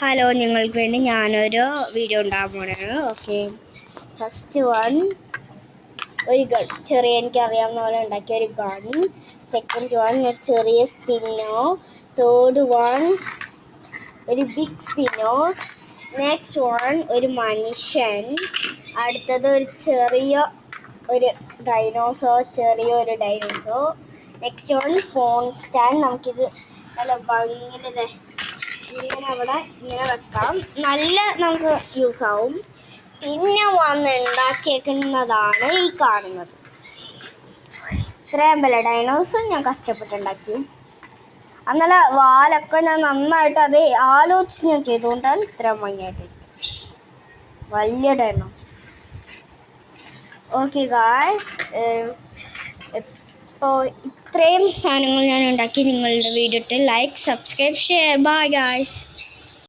Hello, നിങ്ങൾക്ക് വേണ്ടി ഞാനൊരു വീഡിയോ ഉണ്ടാകാൻ പോണാണ്. ഓക്കെ, ഫസ്റ്റ് വൺ ഒരു ഗൺ, എനിക്കറിയാവുന്ന പോലെ ഉണ്ടാക്കിയ ഒരു ഗൺ. സെക്കൻഡ് വൺ ഒരു ചെറിയ സ്പിന്നോ. തേർഡ് വൺ ഒരു ബിഗ് സ്പിന്നോ. നെക്സ്റ്റ് വൺ ഒരു മനുഷ്യൻ. അടുത്തത് ഒരു ചെറിയൊരു dinosaur. Next one phone stand. നമുക്കിത് നല്ല ഭംഗിയുടെ ഇങ്ങനെ വെക്കാം. നമുക്ക് യൂസ് ആവും. പിന്നെ ഉണ്ടാക്കിയേക്കുന്നതാണ് ഈ കാണുന്നത്. ഇത്രയും വലിയ ഡൈനോസർ ഞാൻ കഷ്ടപ്പെട്ടുണ്ടാക്കി. അന്നല്ല വാലൊക്കെ ഞാൻ നന്നായിട്ട് അത് ആലോചിച്ച് ഞാൻ ചെയ്തുകൊണ്ടാണ് ഇത്രയും ഭംഗിയായിട്ടിരിക്കുന്നത്. വലിയ ഡൈനോസർ. ഓക്കെ ഗായ്സ്, ഇപ്പോൾ ഇത്രയും സാധനങ്ങൾ ഞാൻ ഉണ്ടാക്കി. നിങ്ങളുടെ video like, subscribe, share. Bye guys.